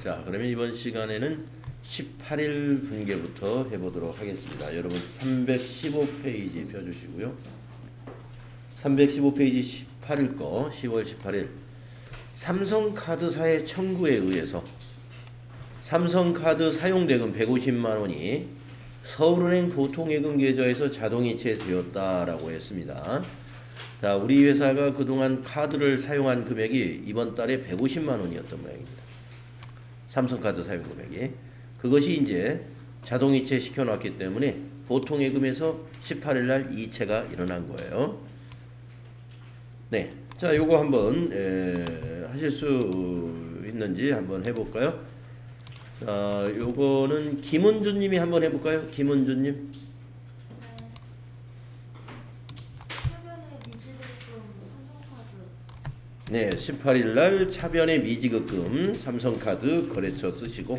자, 그러면 이번 시간에는 18일 분계부터 해보도록 하겠습니다. 여러분 315페이지 펴주시고요. 315페이지 18일 거 10월 18일 삼성카드사의 청구에 의해서 삼성카드 사용대금 150만 원이 서울은행 보통예금 계좌에서 자동이체 되었다라고 했습니다. 자, 우리 회사가 그동안 카드를 사용한 금액이 이번 달에 150만 원이었던 모양입니다. 삼성카드 사용 금액이. 그것이 이제 자동이체 시켜놨기 때문에 보통예금에서 18일 날 이체가 일어난 거예요. 네. 자, 요거 한번 하실 수 있는지 한번 해볼까요? 자, 요거는 김은주 님이 한번 해볼까요? 김은주 님. 네, 18일 날 차변의 미지급금 삼성카드 거래처 쓰시고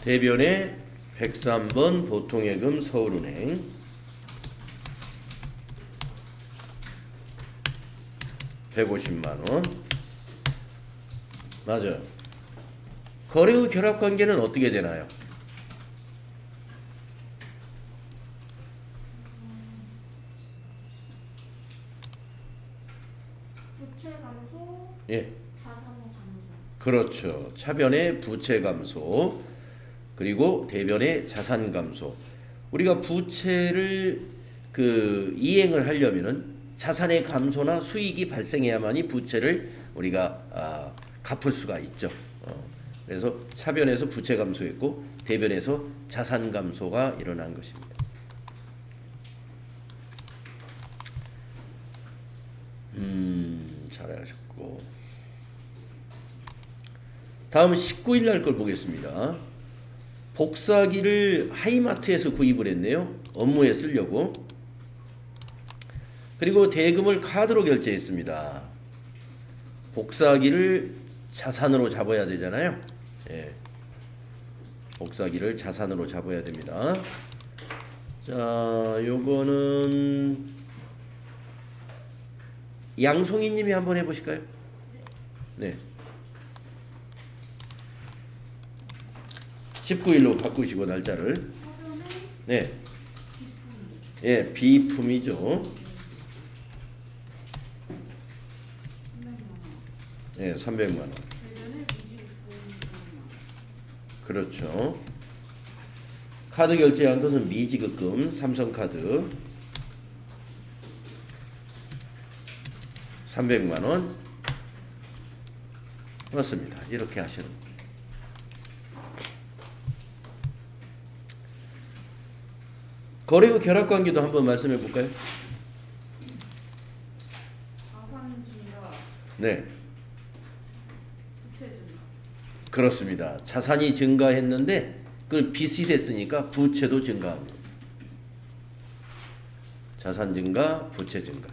대변의 103번 보통예금 서울은행 150만 원. 맞아요. 거래의 결합관계는 어떻게 되나요? 부채 감소, 예. 자산 감소. 그렇죠. 차변의 부채 감소 그리고 대변의 자산 감소. 우리가 부채를 이행을 하려면은 자산의 감소나 수익이 발생해야만이 부채를 우리가 갚을 수가 있죠. 그래서 차변에서 부채 감소했고 대변에서 자산 감소가 일어난 것입니다. 잘하셨고 다음 19일 날 걸 보겠습니다. 복사기를 하이마트에서 구입을 했네요. 업무에 쓰려고. 그리고 대금을 카드로 결제했습니다. 복사기를 자산으로 잡아야 되잖아요. 예. 복사기를 자산으로 잡아야 됩니다. 자, 요거는 양송이 님이 한번 해보실까요? 네. 19일로 바꾸시고 날짜를. 네. 예, 비품이죠. 예, 300만 원. 그렇죠. 카드 결제한 것은 미지급금 삼성카드 300만 원. 맞습니다. 이렇게 하시는 거예요. 거래의 결합관계도 한번 말씀해 볼까요? 자산 증가, 네. 부채 증가. 그렇습니다. 자산이 증가했는데 그걸 빚이 됐으니까 부채도 증가합니다. 자산 증가, 부채 증가.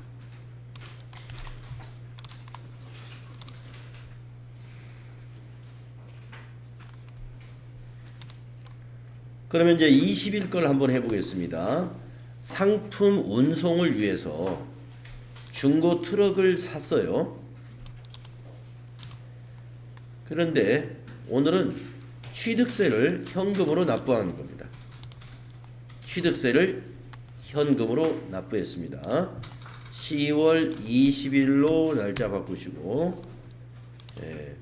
그러면 이제 20일 걸 한번 해보겠습니다. 상품 운송을 위해서 중고 트럭을 샀어요. 그런데 오늘은 취득세를 현금으로 납부하는 겁니다. 취득세를 현금으로 납부했습니다. 10월 20일로 날짜 바꾸시고, 예.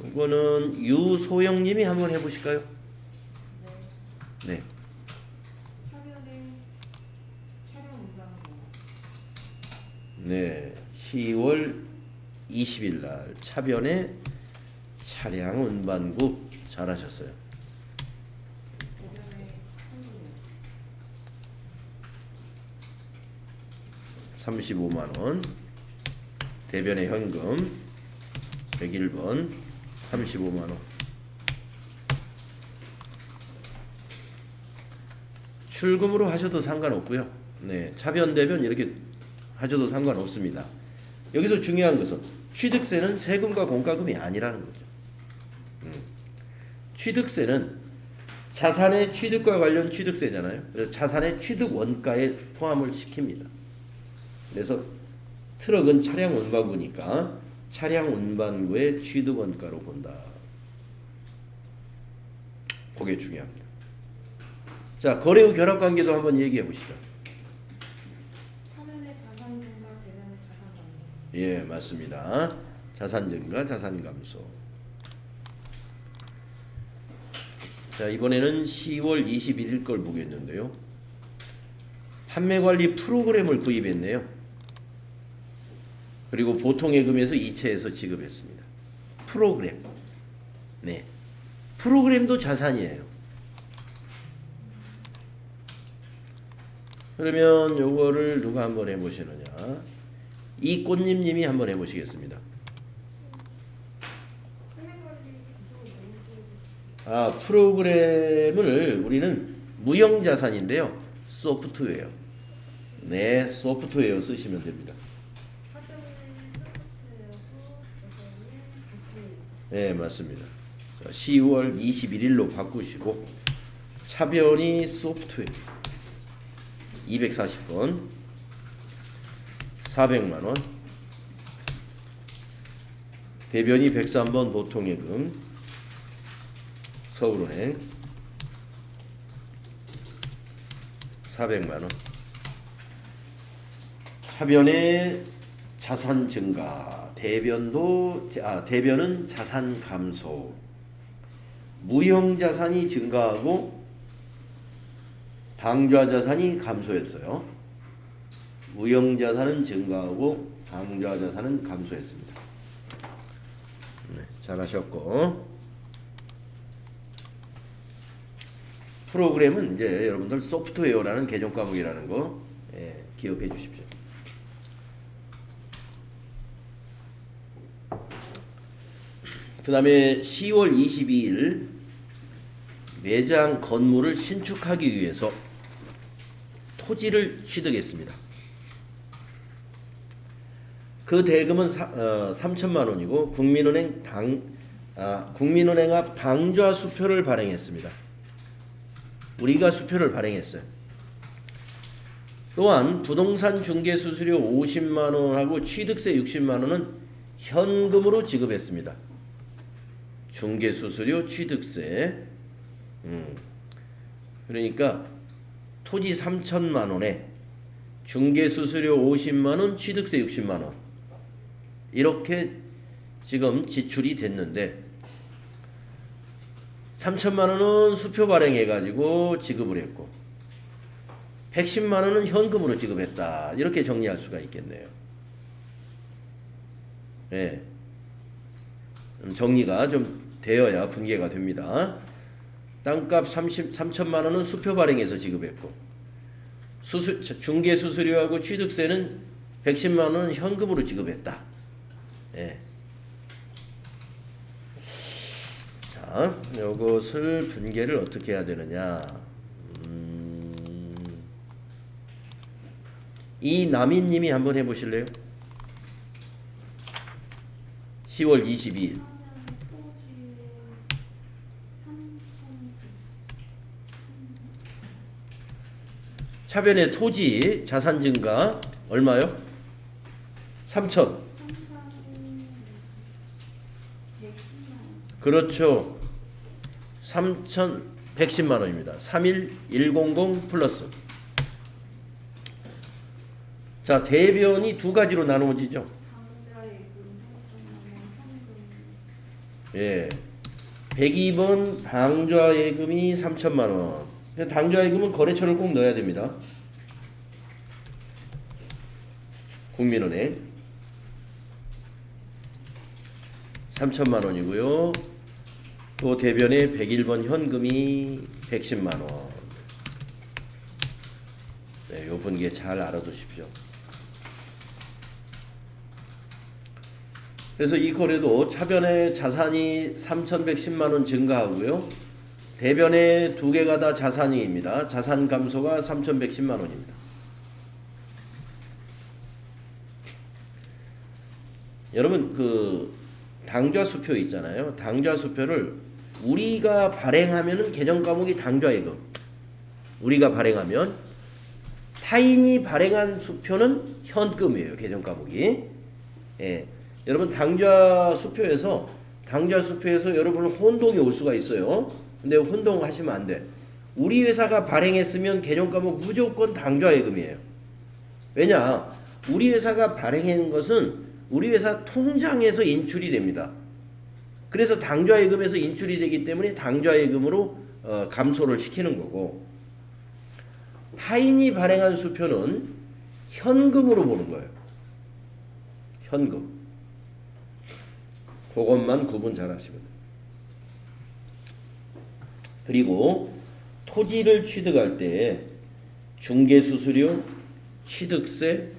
이거는 유소영님이 한번 해보실까요? 네. 차변의 차량 운반고. 네. 10월 20일 날 차변의 차량 운반국 잘하셨어요. 대변의 현금. 35만 원. 대변의 현금 101번 35만 원. 출금으로 하셔도 상관없고요. 네, 차변 대변 이렇게 하셔도 상관없습니다. 여기서 중요한 것은 취득세는 세금과 공과금이 아니라는 거죠. 취득세는 자산의 취득과 관련 취득세잖아요. 그래서 자산의 취득 원가에 포함을 시킵니다. 그래서 트럭은 차량 운반구니까 차량 운반구의 취득 원가로 본다. 그게 중요합니다. 자, 거래 후 결합 관계도 한번 얘기해 보시죠. 사면의 자산 증가, 대변의 자산 감소. 예, 맞습니다. 자산 증가, 자산 감소. 자, 이번에는 10월 21일 걸 보겠는데요. 판매 관리 프로그램을 구입했네요. 그리고 보통예금에서 이체해서 지급했습니다. 프로그램. 네. 프로그램도 자산이에요. 그러면 요거를 누가 한번 해보시느냐? 이 꽃님님이 한번 해보시겠습니다. 아, 프로그램을 우리는 무형자산인데요. 소프트웨어. 네, 소프트웨어 쓰시면 됩니다. 네, 맞습니다. 자, 10월 21일로 바꾸시고 차변이 소프트웨어 240번 400만원 대변이 103번 보통예금 서울은행 400만원 차변의 자산 증가 대변은 자산 감소 무형자산이 증가하고 당좌자산이 감소했어요. 무형자산은 증가하고 당좌자산은 감소했습니다. 네, 잘하셨고 프로그램은 이제 여러분들 소프트웨어라는 개정 과목이라는 거 기억해 주십시오. 그 다음에 10월 22일 매장 건물을 신축하기 위해서 토지를 취득했습니다. 그 대금은 3천만 원이고 국민은행 앞 당좌 수표를 발행했습니다. 우리가 수표를 발행했어요. 또한 부동산 중개 수수료 50만 원하고 취득세 60만 원은 현금으로 지급했습니다. 중개 수수료, 취득세. 그러니까 토지 3천만 원에 중개 수수료 50만 원, 취득세 60만 원. 이렇게 지금 지출이 됐는데 3천만 원은 수표 발행해 가지고 지급을 했고 110만 원은 현금으로 지급했다. 이렇게 정리할 수가 있겠네요. 네. 정리가 좀 되어야 분개가 됩니다. 땅값 3천만 원은 수표 발행해서 지급했고 중개 수수료하고 취득세는 110만 원은 현금으로 지급했다. 예. 자, 이것을 분개를 어떻게 해야 되느냐? 이남인님이 한번 해보실래요? 10월 22일. 차변의 토지 자산 증가 얼마요? 3천. 그렇죠. 3,110만 원입니다. 31100 플러스. 자, 대변이 두 가지로 나누어지죠. 예. 102번 당좌예금이 3천만 원. 당좌예금은 거래처를 꼭 넣어야 됩니다. 국민은행 3천만 원이고요. 또 대변에 101번 현금이 110만 원. 네, 요 분기 잘 알아두십시오. 그래서 이 거래도 차변의 자산이 3,110만 원 증가하고요. 대변에 두 개가 다 자산이입니다. 자산 감소가 3,110만 원입니다. 여러분 그 당좌 수표 있잖아요. 당좌 수표를 우리가 발행하면은 개정 과목이 당좌예금. 우리가 발행하면 타인이 발행한 수표는 현금이에요. 개정 과목이. 예. 여러분 당좌 수표에서 여러분 혼동이 올 수가 있어요. 근데 혼동하시면 안 돼. 우리 회사가 발행했으면 개정 과목 무조건 당좌예금이에요. 왜냐? 우리 회사가 발행한 것은 우리 회사 통장에서 인출이 됩니다. 그래서 당좌예금에서 인출이 되기 때문에 당좌예금으로 감소를 시키는 거고, 타인이 발행한 수표는 현금으로 보는 거예요. 현금. 그것만 구분 잘 하시면 돼요. 그리고 토지를 취득할 때 중개수수료, 취득세,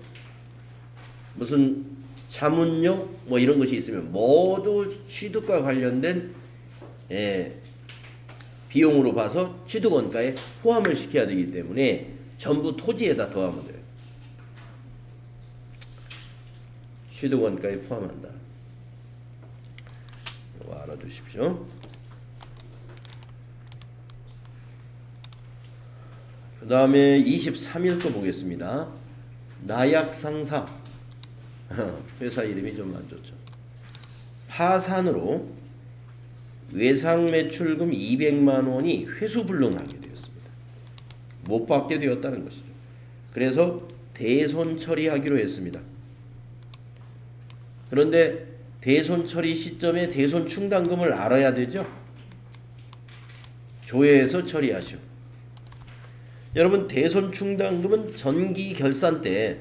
무슨 자문료 뭐 이런 것이 있으면 모두 취득과 관련된 비용으로 봐서 취득원가에 포함을 시켜야 되기 때문에 전부 토지에다 더하면 돼요. 취득원가에 포함한다. 이거 알아두십시오. 그 다음에 23일 또 보겠습니다. 나약상사. 회사 이름이 좀 안 좋죠. 파산으로 외상매출금 200만 원이 회수불능하게 되었습니다. 못 받게 되었다는 것이죠. 그래서 대손 처리하기로 했습니다. 그런데 대손 처리 시점에 대손 충당금을 알아야 되죠. 조회해서 처리하시오. 여러분 대손 충당금은 전기 결산 때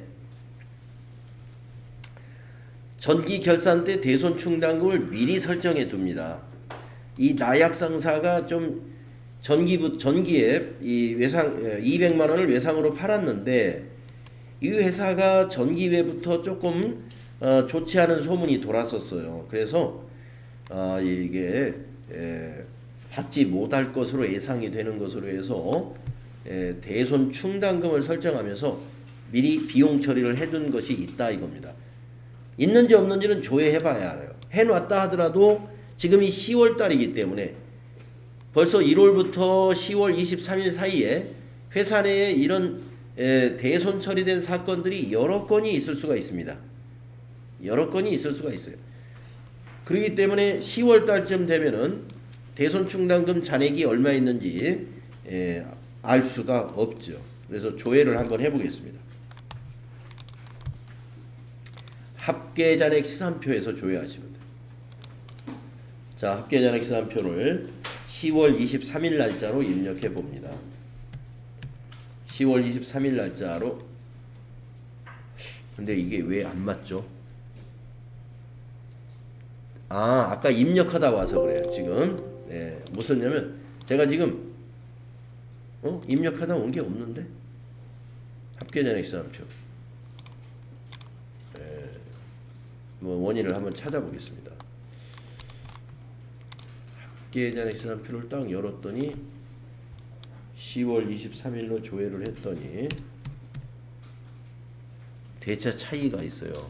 대손 충당금을 미리 설정해 둡니다. 이 나약상사가 좀 전기에 이 외상 200만 원을 외상으로 팔았는데 이 회사가 전기회부터 조금 좋지 않은 소문이 돌았었어요. 그래서 이게 받지 못할 것으로 예상이 되는 것으로 해서 대손 충당금을 설정하면서 미리 비용 처리를 해둔 것이 있다 이겁니다. 있는지 없는지는 조회해봐야 알아요. 해놨다 하더라도 지금이 10월 달이기 때문에 벌써 1월부터 10월 23일 사이에 회사 내에 이런 대손 처리된 사건들이 여러 건이 있을 수가 있습니다. 여러 건이 있을 수가 있어요. 그렇기 때문에 10월 달쯤 되면은 대손 충당금 잔액이 얼마 있는지 알 수가 없죠. 그래서 조회를 한번 해보겠습니다. 합계잔액 시산표에서 조회하시면 돼요. 자, 합계잔액 시산표를 10월 23일 날짜로 입력해 봅니다. 10월 23일 날짜로. 근데 이게 왜 안 맞죠? 아까 입력하다 와서 그래요. 지금 무슨냐면 제가 지금 입력하다 온 게 없는데 합계잔액 시산표 뭐 원인을 한번 찾아보겠습니다. 합계잔액 시산표를 딱 열었더니 10월 23일로 조회를 했더니 대차 차이가 있어요.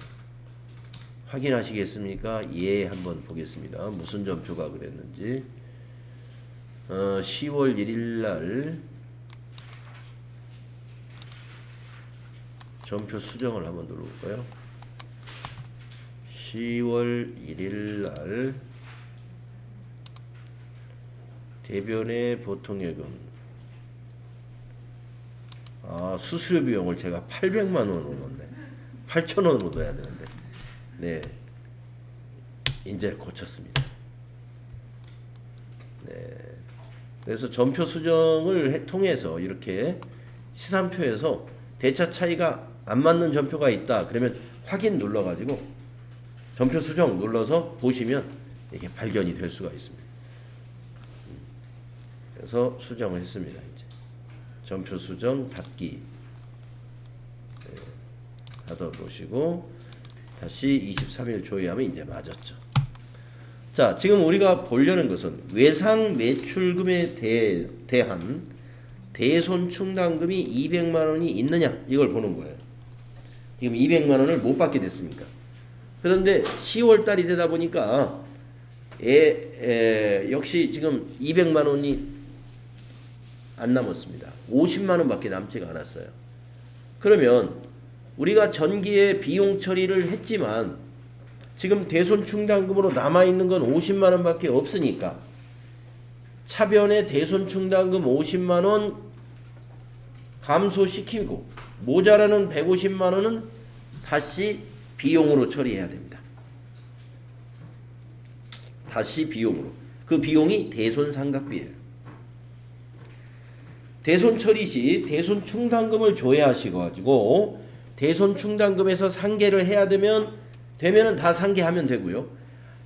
확인하시겠습니까? 예, 한번 보겠습니다. 무슨 점표가 그랬는지. 10월 1일 날 점표 수정을 한번 눌러볼까요? 10월 1일 날 대변의 보통예금 수수료 비용을 제가 800만 원으로 넣었네. 8,000원으로 넣어야 되는데 네, 이제 고쳤습니다. 네, 그래서 점표 수정을 통해서 이렇게 시산표에서 대차 차이가 안 맞는 점표가 있다 그러면 확인 눌러가지고 점표 수정 눌러서 보시면 이게 발견이 될 수가 있습니다. 그래서 수정을 했습니다. 이제 점표 수정 닫기 닫아 보시고 다시 23일 조회하면 이제 맞았죠. 자, 지금 우리가 보려는 것은 외상 매출금에 대한 대손 충당금이 200만 원이 있느냐 이걸 보는 거예요. 지금 200만 원을 못 받게 됐으니까 그런데 10월 달이 되다 보니까 역시 지금 200만 원이 안 남았습니다. 50만 원밖에 남지가 않았어요. 그러면 우리가 전기에 비용 처리를 했지만 지금 대손 충당금으로 남아 있는 건 50만 원밖에 없으니까 차변에 대손 충당금 50만 원 감소시키고 모자라는 150만 원은 다시 비용으로 처리해야 됩니다. 다시 비용으로. 그 비용이 대손 상각비예요. 대손 처리 시 대손 충당금을 조회하시고 대손 충당금에서 상계를 해야 되면은 다 상계하면 되고요.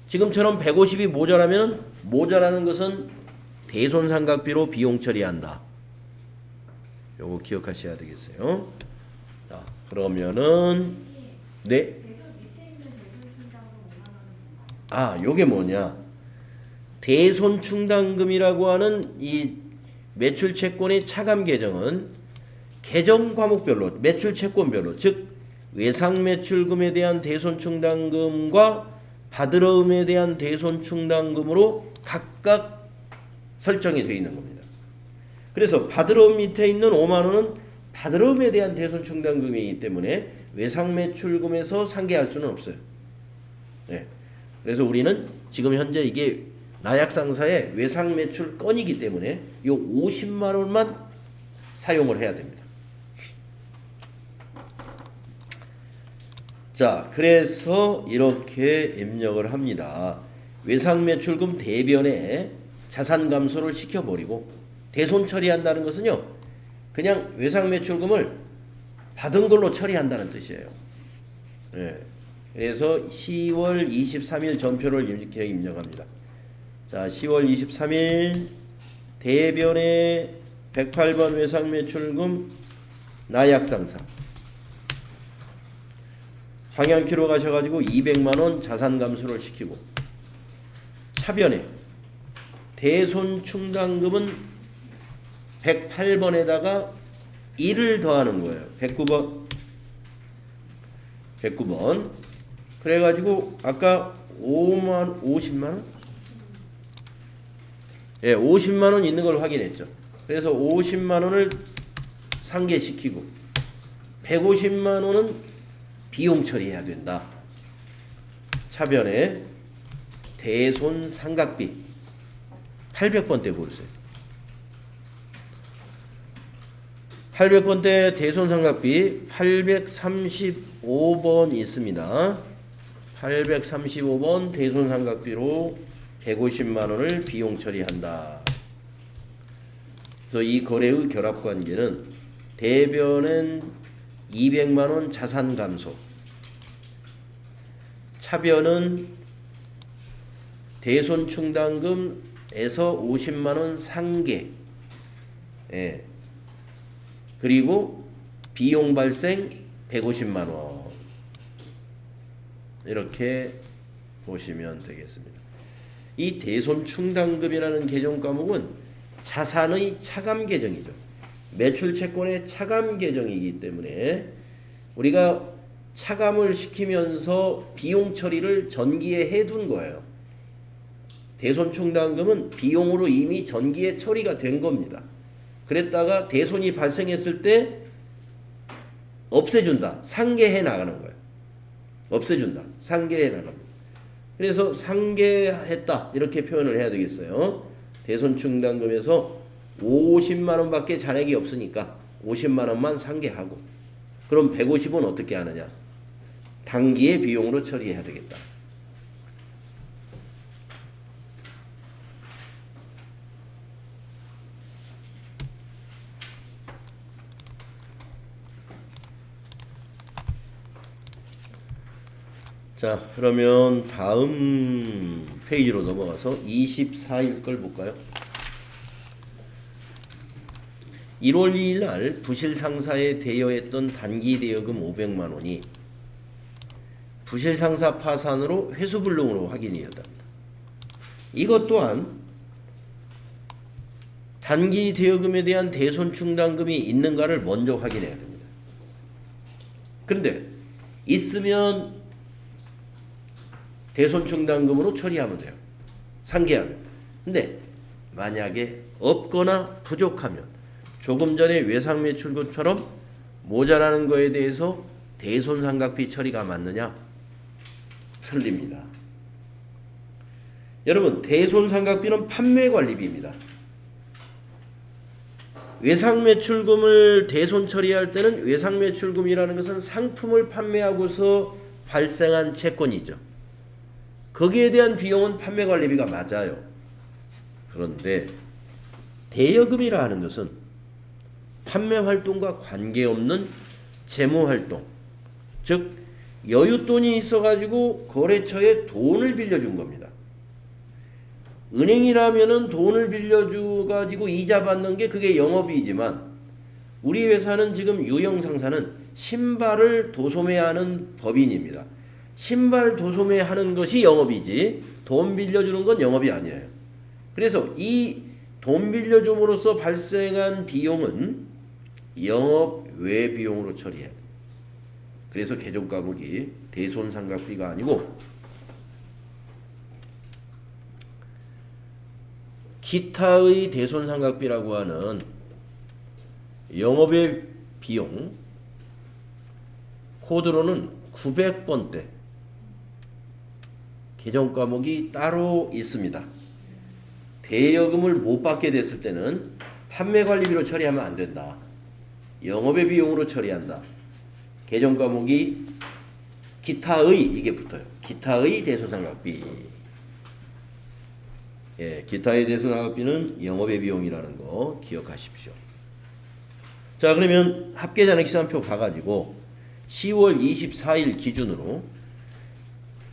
지금처럼 150이 모자라면 모자라는 것은 대손 상각비로 비용 처리한다. 요거 기억하셔야 되겠어요. 자, 그러면은 네. 요게 뭐냐? 대손 충당금이라고 하는 이 매출 채권의 차감 계정은 계정 과목별로 매출 채권별로 즉 외상 매출금에 대한 대손 충당금과 받으러움에 대한 대손 충당금으로 각각 설정이 되어 있는 겁니다. 그래서 받으러움 밑에 있는 5만 원은 받으러움에 대한 대손 충당금이기 때문에 외상 매출금에서 상계할 수는 없어요. 네. 그래서 우리는 지금 현재 이게 나약상사의 외상 매출 건이기 때문에 이 50만 원만 사용을 해야 됩니다. 자, 그래서 이렇게 입력을 합니다. 외상 매출금 대변에 자산 감소를 시켜버리고 대손 처리한다는 것은요, 그냥 외상 매출금을 받은 걸로 처리한다는 뜻이에요. 네. 그래서 10월 23일 전표를 이렇게 입력합니다. 자, 10월 23일 대변의 108번 외상 매출금 나약상사 방향키로 가셔가지고 200만원 자산 감소를 시키고 차변에 대손 충당금은 108번에다가 1을 더하는 거예요. 109번 그래가지고 아까 50만원? 예, 50만원 있는 걸 확인했죠. 그래서 50만원을 상계시키고 150만원은 비용 처리해야 된다. 차변에 대손 상각비 800번대 보세요. 800번대 대손 상각비 835번 있습니다. 835번 대손 상각비로 150만 원을 비용 처리한다. 그래서 이 거래의 결합 관계는 대변은 200만 원 자산 감소, 차변은 대손 충당금에서 50만 원 상계, 예. 그리고 비용 발생 150만 원 이렇게 보시면 되겠습니다. 이 대손 충당금이라는 계정 과목은 자산의 차감 계정이죠. 매출 채권의 차감 계정이기 때문에 우리가 차감을 시키면서 비용 처리를 전기에 해둔 거예요. 대손 충당금은 비용으로 이미 전기에 처리가 된 겁니다. 그랬다가 대손이 발생했을 때 없애준다. 상계해 나가는 거예요. 없애준다. 상계해 나갑니다. 그래서 상계했다. 이렇게 표현을 해야 되겠어요. 대손 충당금에서 50만 원밖에 잔액이 없으니까 50만 원만 상계하고 그럼 150은 어떻게 하느냐? 당기의 비용으로 처리해야 되겠다. 자, 그러면 다음 페이지로 넘어가서 24일 걸 볼까요? 1월 2일 날 부실 상사에 대여했던 단기 대여금 500만 원이 부실 상사 파산으로 회수불능으로 확인이었답니다. 이것 또한 단기 대여금에 대한 대손 충당금이 있는가를 먼저 확인해야 됩니다. 그런데 있으면 대손충당금으로 처리하면 돼요. 상계하면. 근데 만약에 없거나 부족하면 조금 전에 외상매출금처럼 모자라는 거에 대해서 대손상각비 처리가 맞느냐? 틀립니다. 여러분, 대손상각비는 판매관리비입니다. 외상매출금을 대손 처리할 때는 외상매출금이라는 것은 상품을 판매하고서 발생한 채권이죠. 거기에 대한 비용은 판매관리비가 맞아요. 그런데 대여금이라 하는 것은 판매활동과 관계없는 재무활동, 즉 여윳돈이 있어가지고 거래처에 돈을 빌려준 겁니다. 은행이라면은 돈을 빌려주가지고 이자 받는 게 그게 영업이지만 우리 회사는 지금 유형상사는 신발을 도소매하는 법인입니다. 신발 도소매하는 것이 영업이지 돈 빌려주는 건 영업이 아니에요. 그래서 이 돈 빌려줌으로써 발생한 비용은 영업 외 비용으로 처리해야 돼요. 그래서 개정과목이 대손상각비가 아니고 기타의 대손상각비라고 하는 영업의 비용 코드로는 900번대 개정과목이 따로 있습니다. 대여금을 못 받게 됐을 때는 판매관리비로 처리하면 안 된다. 영업의 비용으로 처리한다. 개정과목이 기타의 이게 붙어요. 기타의 대손상각비. 예, 기타의 대손상각비는 영업의 비용이라는 거 기억하십시오. 자, 그러면 합계잔액 시산표 봐가지고 10월 24일 기준으로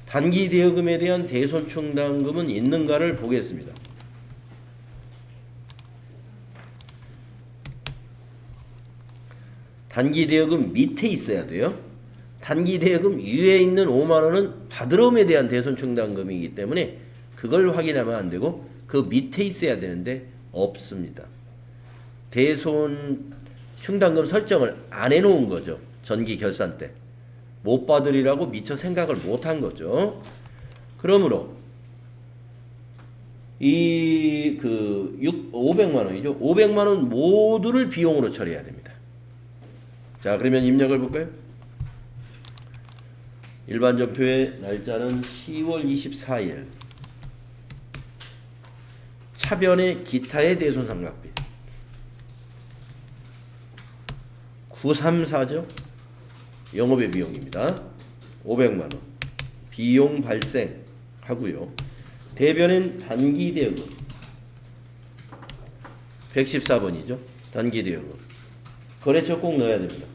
단기 대여금에 대한 대손충당금은 있는가를 보겠습니다. 단기 대여금 밑에 있어야 돼요. 단기 대여금 위에 있는 5만 원은 받으러움에 대한 대손충당금이기 때문에 그걸 확인하면 안 되고 그 밑에 있어야 되는데 없습니다. 대손충당금 설정을 안 해놓은 거죠. 전기 결산 때. 못 받으리라고 미처 생각을 못 한 거죠. 그러므로 이 500만 원이죠. 500만 원 모두를 비용으로 처리해야 됩니다. 자, 그러면 입력을 볼까요? 일반 전표의 날짜는 10월 24일. 차변의 기타의 대손상각비 934죠. 영업의 비용입니다. 500만 원. 비용 발생하고요. 대변인 단기 대여금 114번이죠. 단기 대여금. 거래처 꼭 넣어야 됩니다.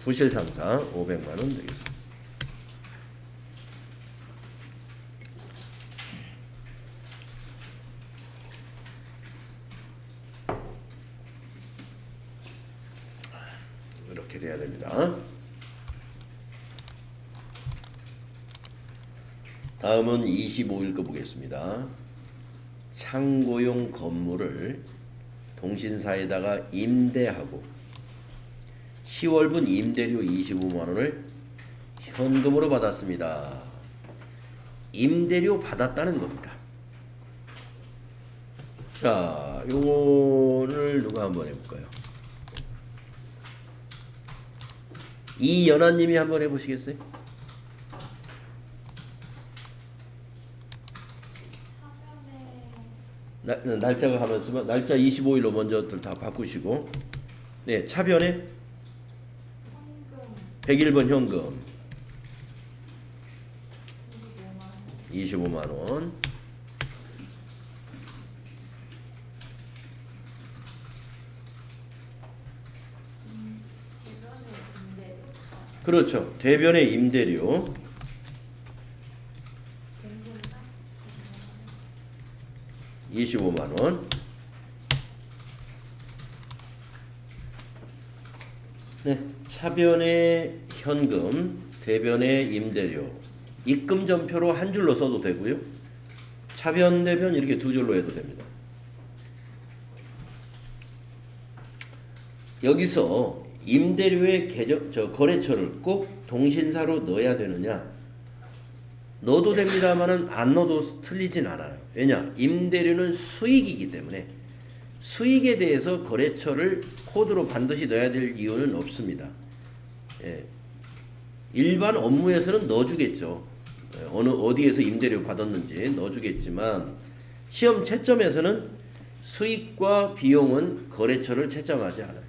부실상사 500만 원 되겠습니다. 이렇게 돼야 됩니다. 다음은 25일 거 보겠습니다. 창고용 건물을 동신사에다가 임대하고 10월분 임대료 25만 원을 현금으로 받았습니다. 임대료 받았다는 겁니다. 자, 요거를 누가 한번 해볼까요? 이연아님이 한번 해보시겠어요? 날짜가 가만 있으면 날짜 25일로 먼저들 다 바꾸시고, 네, 차변에 101번 현금 25만 원. 그렇죠. 대변의 임대료 25만 원. 네, 차변의 현금, 대변의 임대료, 입금 전표로 한 줄로 써도 되고요. 차변, 대변 이렇게 두 줄로 해도 됩니다. 여기서 임대료의 거래처를 꼭 동신사로 넣어야 되느냐? 넣어도 됩니다만은 안 넣어도 틀리진 않아요. 왜냐? 임대료는 수익이기 때문에 수익에 대해서 거래처를 코드로 반드시 넣어야 될 이유는 없습니다. 예. 일반 업무에서는 넣어주겠죠. 어디에서 임대료 받았는지 넣어주겠지만 시험 채점에서는 수익과 비용은 거래처를 채점하지 않아요.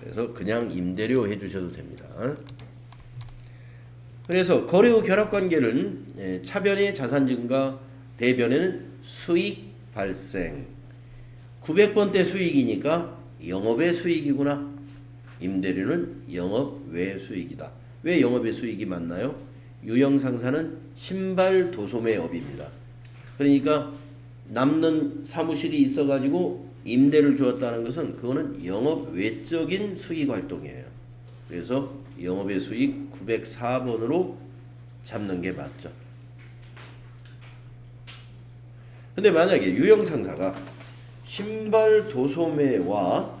그래서 그냥 임대료 해주셔도 됩니다. 그래서 거래 후 결합관계는 차변의 자산 증가, 대변에는 수익 발생. 900번대 수익이니까 영업의 수익이구나. 임대료는 영업 외 수익이다. 왜 영업의 수익이 맞나요? 유형상사는 신발 도소매 업입니다. 그러니까 남는 사무실이 있어가지고 임대를 주었다는 것은 그거는 영업 외적인 수익 활동이에요. 그래서 영업의 수익 904번으로 잡는 게 맞죠. 근데 만약에 유형상사가 신발 도소매와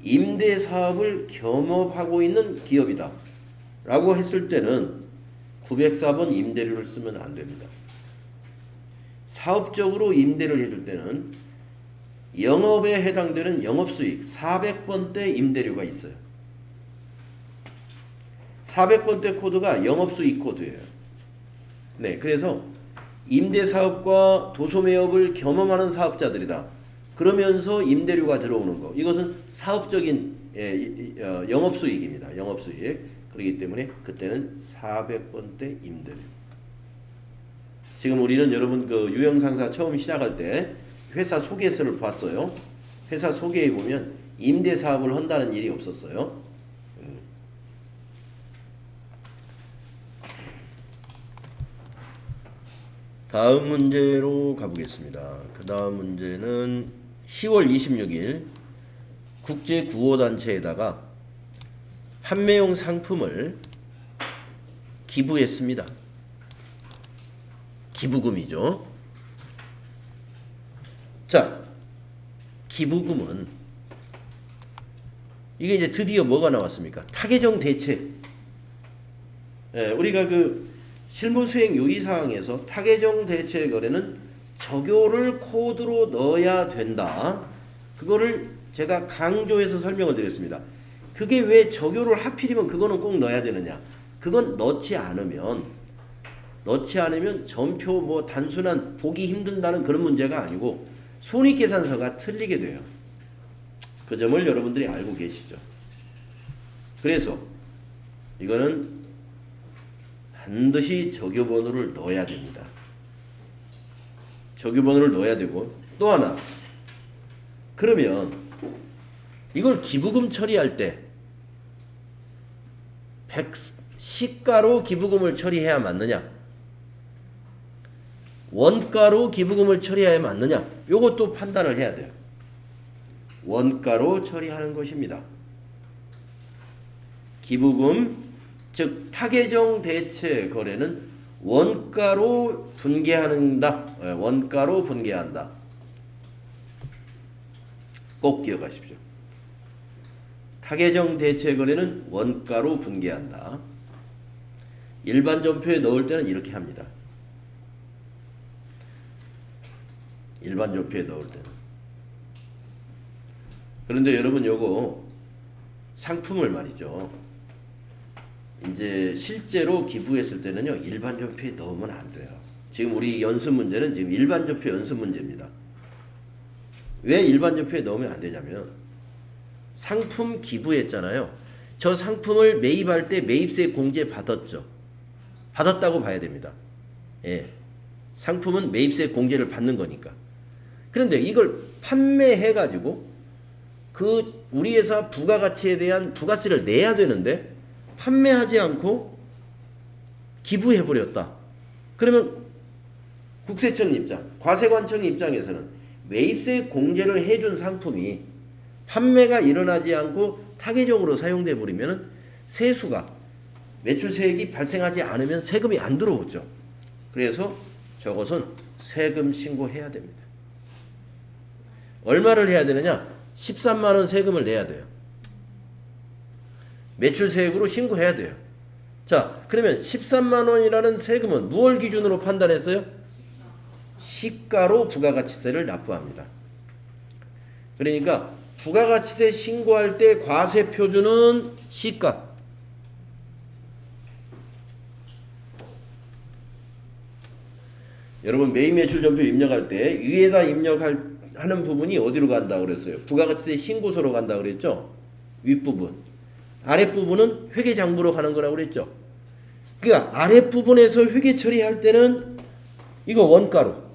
임대 사업을 겸업하고 있는 기업이다 라고 했을 때는 904번 임대료를 쓰면 안 됩니다. 사업적으로 임대를 해줄 때는 영업에 해당되는 영업수익 400번대 임대료가 있어요. 400번대 코드가 영업수익 코드예요. 네, 그래서 임대사업과 도소매업을 겸업하는 사업자들이다. 그러면서 임대료가 들어오는 거. 이것은 사업적인 영업수익입니다. 영업수익. 그렇기 때문에 그때는 400번대 임대료. 지금 우리는 여러분 그 유형상사 처음 시작할 때 회사 소개서를 봤어요. 회사 소개에 보면 임대사업을 한다는 일이 없었어요. 다음 문제로 가보겠습니다. 그 다음 문제는 10월 26일 국제구호단체에다가 판매용 상품을 기부했습니다. 기부금이죠. 자, 기부금은 이게 이제 드디어 뭐가 나왔습니까? 타개정 대책. 우리가 그 실무수행 유의사항에서 타개정 대체 거래는 적요를 코드로 넣어야 된다. 그거를 제가 강조해서 설명을 드렸습니다. 그게 왜 적요를 하필이면 그거는 꼭 넣어야 되느냐? 그건 넣지 않으면 전표 뭐 단순한 보기 힘든다는 그런 문제가 아니고 손익계산서가 틀리게 돼요. 그 점을 여러분들이 알고 계시죠? 그래서 이거는 반드시 적요번호를 넣어야 됩니다. 적요번호를 넣어야 되고 또 하나 그러면 이걸 기부금 처리할 때 시가로 기부금을 처리해야 맞느냐 원가로 기부금을 처리해야 맞느냐 요것도 판단을 해야 돼요. 원가로 처리하는 것입니다. 기부금 즉 타개정 대체 거래는 원가로 분개한다. 원가로 분개한다. 꼭 기억하십시오. 타개정 대체 거래는 원가로 분개한다. 일반 전표에 넣을 때는 이렇게 합니다. 일반 전표에 넣을 때는. 그런데 여러분 요거 상품을 말이죠. 이제 실제로 기부했을 때는요 일반 전표에 넣으면 안 돼요. 지금 우리 연습 문제는 지금 일반 전표 연습 문제입니다. 왜 일반 전표에 넣으면 안 되냐면 상품 기부했잖아요. 저 상품을 매입할 때 매입세 공제 받았죠. 받았다고 봐야 됩니다. 예, 상품은 매입세 공제를 받는 거니까. 그런데 이걸 판매해가지고 그 우리 회사 부가가치에 대한 부가세를 내야 되는데 판매하지 않고 기부해버렸다. 그러면 국세청 입장, 과세관청 입장에서는 매입세 공제를 해준 상품이 판매가 일어나지 않고 타개정으로 사용돼 버리면 세수가 매출세액이 발생하지 않으면 세금이 안 들어오죠. 그래서 저것은 세금 신고해야 됩니다. 얼마를 해야 되느냐? 13만 원 세금을 내야 돼요. 매출세액으로 신고해야 돼요. 자, 그러면 13만 원이라는 세금은 무엇 기준으로 판단했어요? 시가로 부가가치세를 납부합니다. 그러니까 부가가치세 신고할 때 과세 표준은 시가. 여러분 매입 매출 전표 입력할 때 위에다 입력하는 부분이 어디로 간다고 그랬어요? 부가가치세 신고서로 간다고 그랬죠? 윗부분. 아랫부분은 회계장부로 가는 거라고 그랬죠? 그러니까 아랫부분에서 회계 처리할 때는 이거 원가로.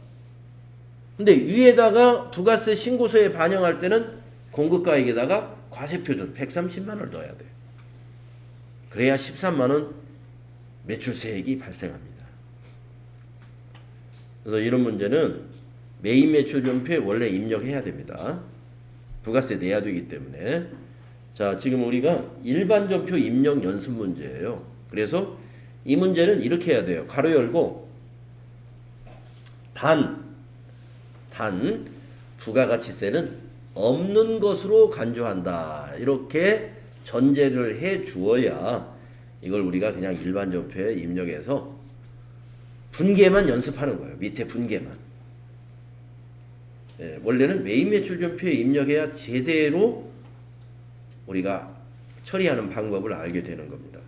근데 위에다가 부가세 신고서에 반영할 때는 공급가액에다가 과세표준 130만 원을 넣어야 돼요. 그래야 13만 원 매출세액이 발생합니다. 그래서 이런 문제는 매입 매출 전표에 원래 입력해야 됩니다. 부가세 내야 되기 때문에. 자, 지금 우리가 일반 전표 입력 연습 문제예요. 그래서 이 문제는 이렇게 해야 돼요. 가로 열고 단 부가가치세는 없는 것으로 간주한다. 이렇게 전제를 해 주어야 이걸 우리가 그냥 일반 전표에 입력해서 분계만 연습하는 거예요. 밑에 분계만. 예, 원래는 매입 매출 전표에 입력해야 제대로 우리가 처리하는 방법을 알게 되는 겁니다.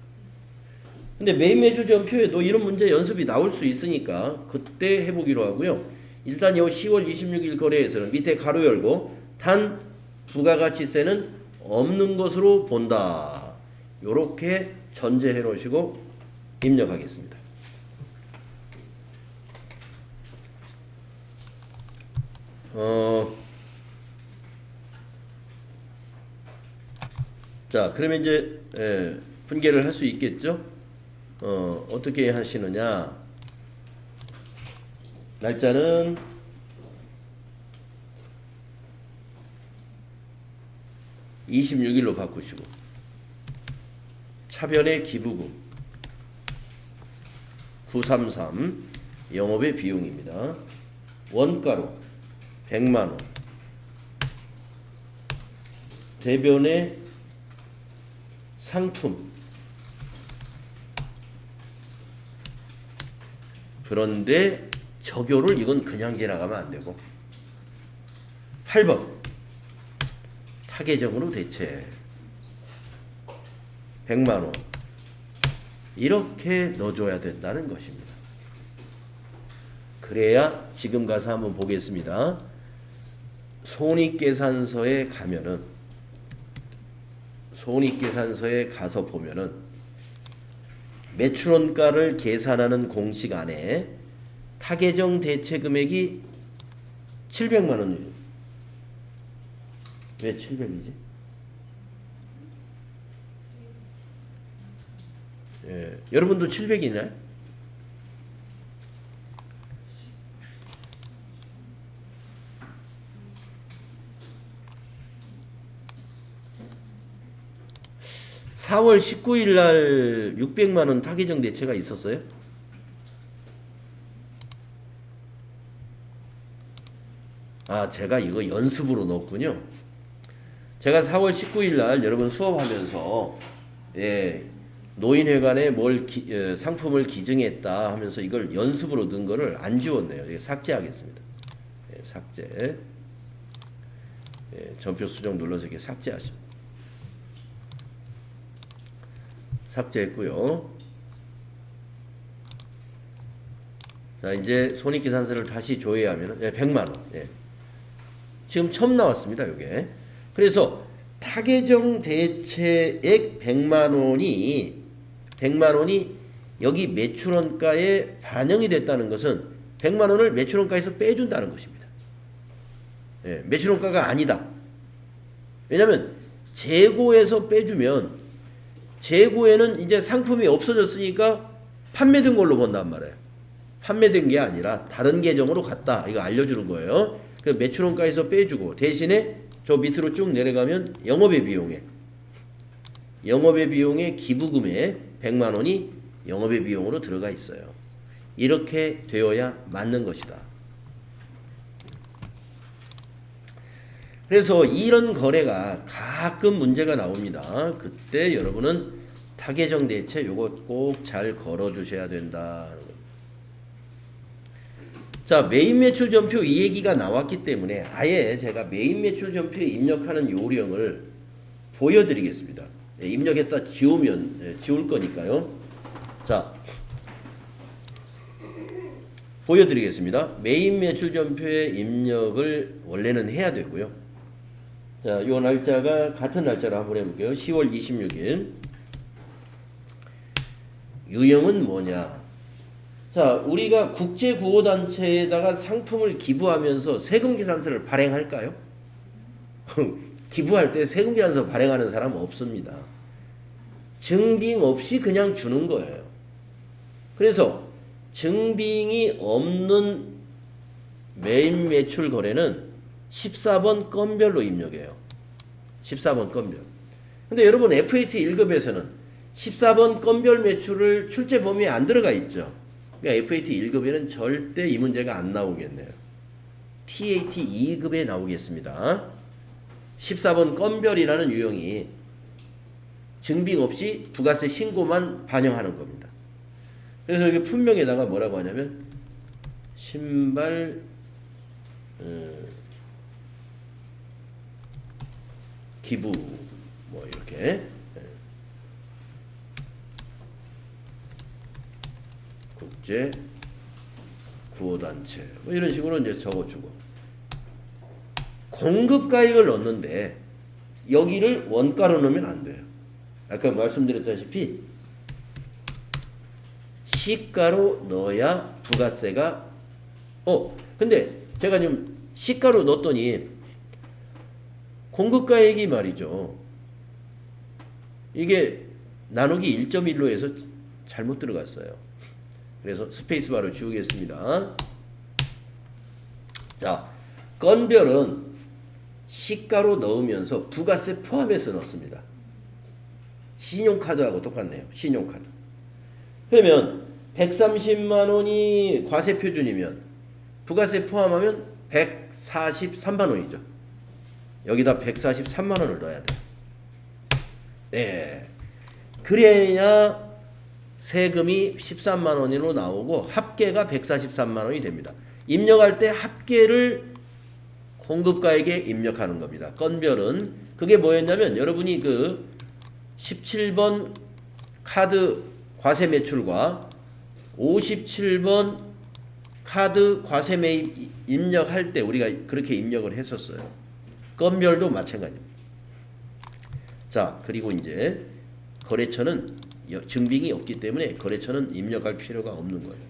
근데 매입 매출 전표에도 이런 문제 연습이 나올 수 있으니까 그때 해보기로 하고요. 일단 요 10월 26일 거래에서는 밑에 가로 열고 단 부가가치세는 없는 것으로 본다. 요렇게 전제해 놓으시고 입력하겠습니다. 자, 그러면 이제 분계를 할 수 있겠죠? 어떻게 하시느냐? 날짜는 (26일로) 바꾸시고 차변의 기부금 933 영업의 비용입니다. 원가로 100만원 대변의 상품. 그런데 적요를 이건 그냥 지나가면 안 되고 8번 타계정으로 대체 100만원 이렇게 넣어줘야 된다는 것입니다. 그래야 지금 가서 한번 보겠습니다. 손익계산서에 가서 보면은 매출원가를 계산하는 공식 안에 타계정 대체 금액이 700만 원이죠. 왜 700이지? 예, 여러분도 700이나요? (4월 19일) 날 600만 원 타계정 대체가 있었어요? 아, 제가 이거 연습으로 넣었군요. 제가 4월 19일 날 여러분 수업하면서 노인회관에 상품을 기증했다 하면서 이걸 연습으로 넣은 거를 안 지웠네요. 이거 삭제하겠습니다. 삭제. 전표 수정 눌러서 이렇게 삭제하십니다. 삭제했고요. 자, 이제 손익계산서를 다시 조회하면 100만 원. 지금 처음 나왔습니다. 요게. 그래서 타계정 대체액 100만 원이 여기 매출원가에 반영이 됐다는 것은 100만 원을 매출원가에서 빼준다는 것입니다. 매출원가가 아니다. 왜냐하면 재고에서 빼주면 재고에는 이제 상품이 없어졌으니까 판매된 걸로 본단 말이에요. 판매된 게 아니라 다른 계정으로 갔다. 이거 알려주는 거예요. 그 매출원가에서 빼주고 대신에 저 밑으로 쭉 내려가면 영업의 비용에 기부금에 100만 원이 영업의 비용으로 들어가 있어요. 이렇게 되어야 맞는 것이다. 그래서 이런 거래가 가끔 문제가 나옵니다. 그때 여러분은 타계정 대체 요거 꼭 잘 걸어 주셔야 된다. 자, 메인 매출 전표 이 얘기가 나왔기 때문에 아예 제가 메인 매출 전표에 입력하는 요령을 보여드리겠습니다. 입력했다 지우면 지울 거니까요. 자, 보여드리겠습니다. 메인 매출 전표에 입력을 원래는 해야 되고요. 자, 요 날짜가 같은 날짜로 한번 해볼게요. 10월 26일. 유형은 뭐냐? 자, 우리가 국제구호단체에다가 상품을 기부하면서 세금계산서를 발행할까요? 기부할 때 세금계산서 발행하는 사람 없습니다. 증빙 없이 그냥 주는 거예요. 그래서 증빙이 없는 메인 매출 거래는 14번 건별로 입력해요. 14번 건별. 근데 여러분 FAT 1급에서는 14번 건별 매출을 출제 범위에 안 들어가 있죠. 그러니까 FAT 1급에는 절대 이 문제가 안 나오겠네요. TAT 2급에 나오겠습니다. 14번 건별이라는 유형이 증빙 없이 부가세 신고만 반영하는 겁니다. 그래서 여기 품명에다가 뭐라고 하냐면 신발 기부 뭐 이렇게 국제 구호단체 뭐 이런 식으로 이제 적어주고 공급가액을 넣는데 여기를 원가로 넣으면 안 돼요. 아까 말씀드렸다시피 시가로 넣어야 부가세가 근데 제가 지금 시가로 넣었더니 공급가액이 말이죠. 이게 나누기 1.1로 해서 잘못 들어갔어요. 그래서 스페이스바로 지우겠습니다. 자, 건별은 시가로 넣으면서 부가세 포함해서 넣습니다. 신용카드하고 똑같네요. 신용카드. 그러면 130만 원이 과세 표준이면 부가세 포함하면 143만 원이죠. 여기다 143만 원을 넣어야 돼요. 네. 그래야 세금이 13만 원으로 나오고 합계가 143만 원이 됩니다. 입력할 때 합계를 공급가액에 입력하는 겁니다. 건별은 그게 뭐였냐면 여러분이 그 17번 카드 과세 매출과 57번 카드 과세 매입 입력할 때 우리가 그렇게 입력을 했었어요. 건별도 마찬가지입니다. 자, 그리고 이제 거래처는 증빙이 없기 때문에 거래처는 입력할 필요가 없는 거예요.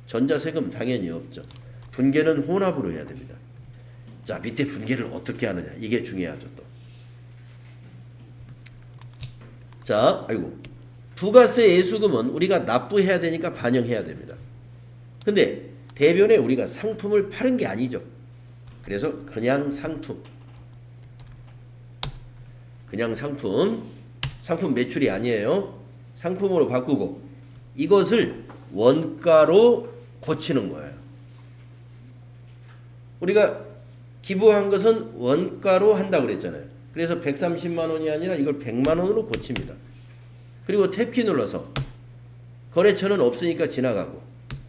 전자세금 당연히 없죠. 분계는 혼합으로 해야 됩니다. 자, 밑에 분계를 어떻게 하느냐 이게 중요하죠. 또. 자, 부가세 예수금은 우리가 납부해야 되니까 반영해야 됩니다. 근데 대변에 우리가 상품을 파는 게 아니죠. 그래서 그냥 상품 매출이 아니에요. 상품으로 바꾸고 이것을 원가로 고치는 거예요. 우리가 기부한 것은 원가로 한다고 그랬잖아요. 그래서 130만 원이 아니라 이걸 100만 원으로 고칩니다. 그리고 탭키 눌러서 거래처는 없으니까 지나가고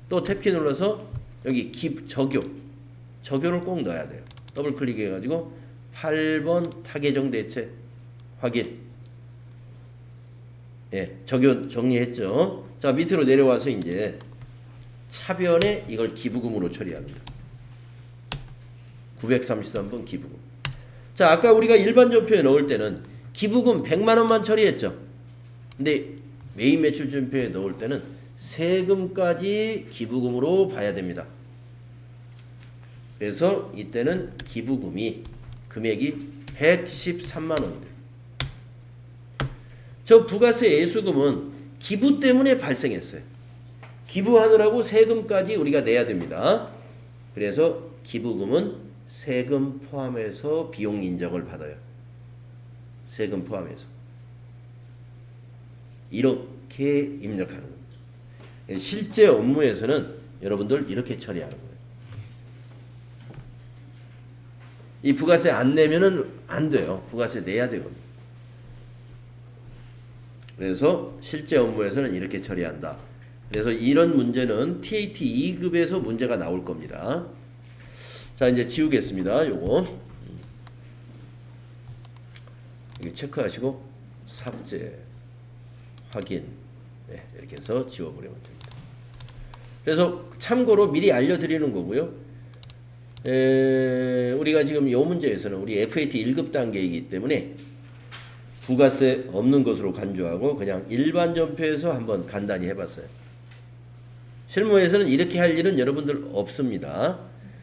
또 탭키 눌러서 여기 적요를 꼭 넣어야 돼요. 더블 클릭해 가지고 8번 타계정 대체 확인. 예, 적요 정리했죠. 자, 밑으로 내려와서 이제 차변에 이걸 기부금으로 처리합니다. 933번 기부금. 자, 아까 우리가 일반 전표에 넣을 때는 기부금 100만 원만 처리했죠. 근데 메인 매출 전표에 넣을 때는 세금까지 기부금으로 봐야 됩니다. 그래서 이때는 기부금이 금액이 113만 원입니다. 저 부가세 예수금은 기부 때문에 발생했어요. 기부하느라고 세금까지 우리가 내야 됩니다. 그래서 기부금은 세금 포함해서 비용 인정을 받아요. 세금 포함해서. 이렇게 입력하는 겁니다. 실제 업무에서는 여러분들 이렇게 처리하는 거예요. 이 부가세 안 내면은 안 돼요. 부가세 내야 되거든요. 그래서 실제 업무에서는 이렇게 처리한다. 그래서 이런 문제는 TAT 2급에서 문제가 나올 겁니다. 자, 이제 지우겠습니다. 요거 여기 체크하시고 삭제, 확인, 네, 이렇게 해서 지워버리면 됩니다. 그래서 참고로 미리 알려드리는 거고요. 우리가 지금 이 문제에서는 우리 FAT 1급 단계이기 때문에 부가세 없는 것으로 간주하고 그냥 일반 전표에서 한번 간단히 해봤어요. 실무에서는 이렇게 할 일은 여러분들 없습니다.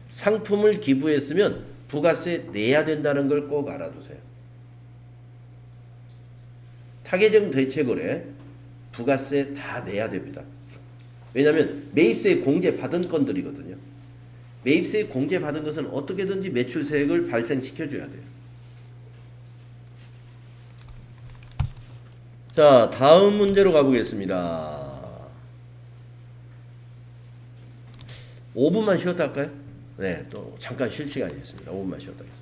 상품을 기부했으면 부가세 내야 된다는 걸 꼭 알아두세요. 타겟형 대체거래 부가세 다 내야 됩니다. 왜냐하면 매입세 공제 받은 건들이거든요. 매입세 공제 받은 것은 어떻게든지 매출세액을 발생시켜줘야 돼요. 자, 다음 문제로 가보겠습니다. 5분만 쉬었다 할까요? 네, 또 잠깐 쉴 시간이 있습니다. 5분만 쉬었다 하겠습니다.